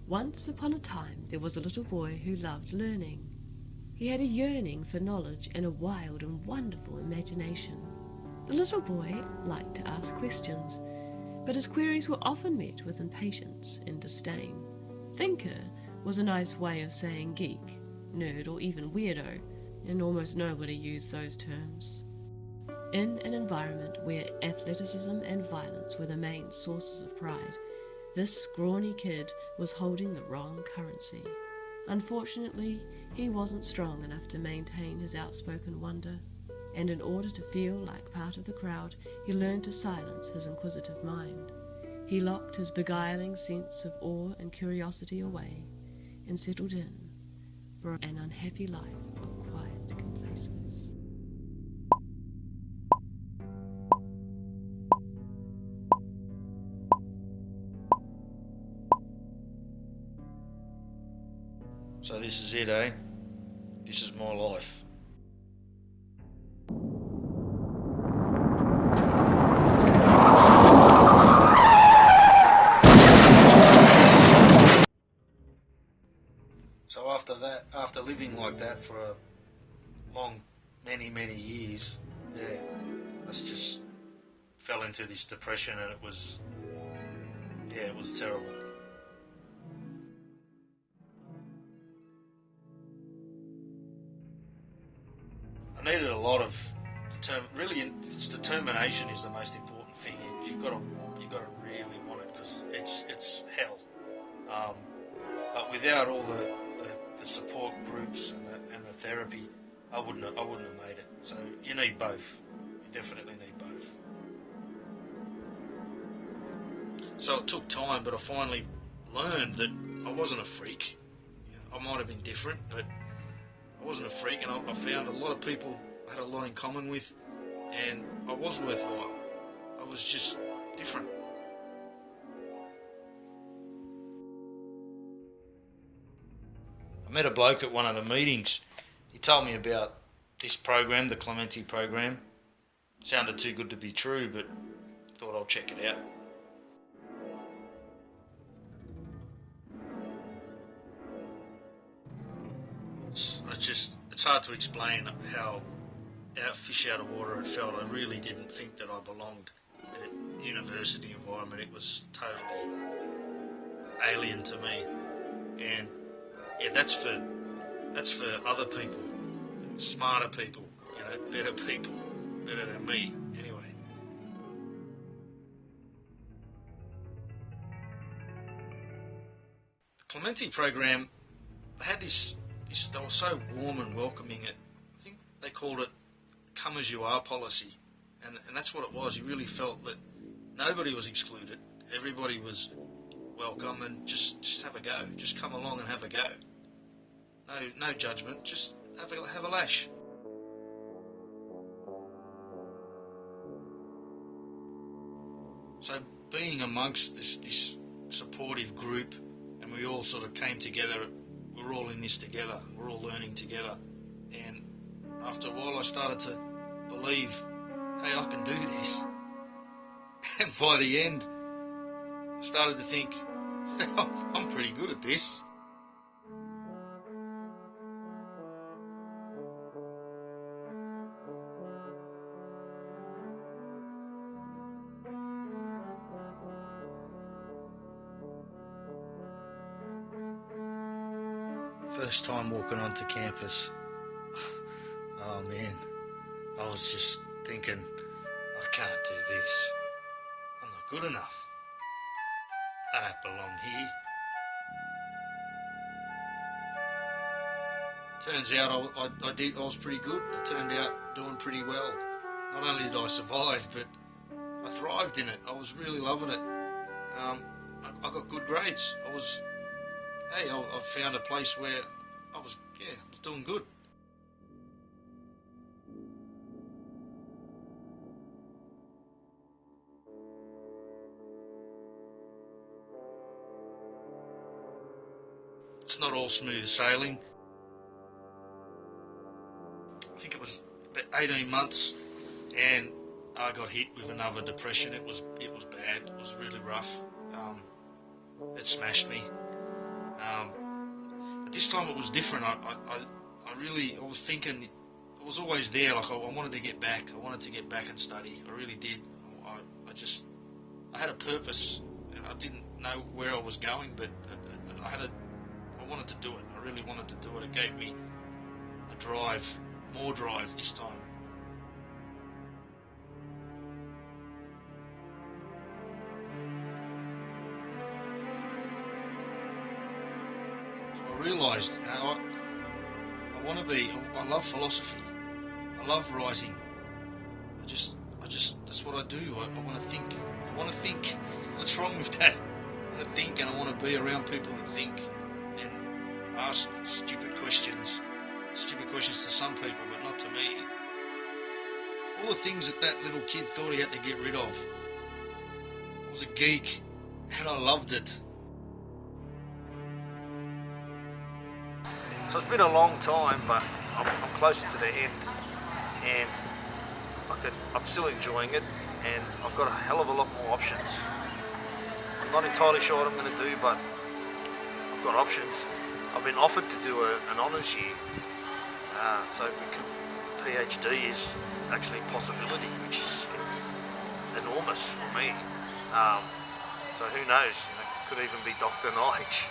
Once upon a time there was a little boy who loved learning. He had a yearning for knowledge and a wild and wonderful imagination. The little boy liked to ask questions, but his queries were often met with impatience and disdain. Thinker was a nice way of saying geek, nerd, or even weirdo, and almost nobody used those terms. In an environment where athleticism and violence were the main sources of pride, this scrawny kid was holding the wrong currency. Unfortunately, he wasn't strong enough to maintain his outspoken wonder, and in order to feel like part of the crowd, he learned to silence his inquisitive mind. He locked his beguiling sense of awe and curiosity away, and settled in for an unhappy life of quiet complacence. So this is it, eh? This is my life. So after living like that for a long, many years, I just fell into this depression, and it was terrible. I needed a lot of determination is the most important thing. You've got to really want it, because it's hell. But without all the support groups and the therapy, I wouldn't have made it. So you need both. You definitely need both. So it took time, but I finally learned that I wasn't a freak. I might have been different, but I wasn't a freak, and I found a lot of people I had a lot in common with, and I was worthwhile. I was just different. I met a bloke at one of the meetings. He told me about this program, the Clementi program. Sounded too good to be true, but thought I'll check it out. It's hard to explain how fish out of water it felt. I really didn't think that I belonged in a university environment. It was totally alien to me. And yeah, that's for other people, smarter people, better people, better than me, anyway. The Clementi program, they had this, they were so warm and welcoming. I think they called it come as you are policy, and that's what it was. You really felt that nobody was excluded, everybody was welcome, and just have a go, just come along and have a go. No judgment, just have a lash. So being amongst this supportive group, and we all sort of came together, we're all in this together, we're all learning together, and after a while I started to believe, hey, I can do this. And by the end, I started to think, I'm pretty good at this. First time walking onto campus, oh man, I was just thinking, I can't do this. I'm not good enough. I don't belong here. Turns out I was pretty good. I turned out doing pretty well. Not only did I survive, but I thrived in it. I was really loving it. I got good grades. I found a place where I was doing good. It's not all smooth sailing. I think it was about 18 months, and I got hit with another depression. It was bad. It was really rough. It smashed me. But this time it was different. I was thinking, it was always there. Like I wanted to get back. I wanted to get back and study. I really did. I had a purpose. And I didn't know where I was going, but I wanted to do it. I really wanted to do it. It gave me a drive, more drive this time. So I realised, I love philosophy. I love writing. That's what I do. I want to think. What's wrong with that? I want to think, and I want to be around people that think and ask stupid questions. Stupid questions to some people, but not to me. All the things that little kid thought he had to get rid of. I was a geek, and I loved it. So it's been a long time, but I'm closer to the end, and I'm still enjoying it, and I've got a hell of a lot more options. I'm not entirely sure what I'm going to do, but I've got options. I've been offered to do an honours year, so PhD is actually a possibility, which is enormous for me. So who knows? Could even be Dr. Knowledge.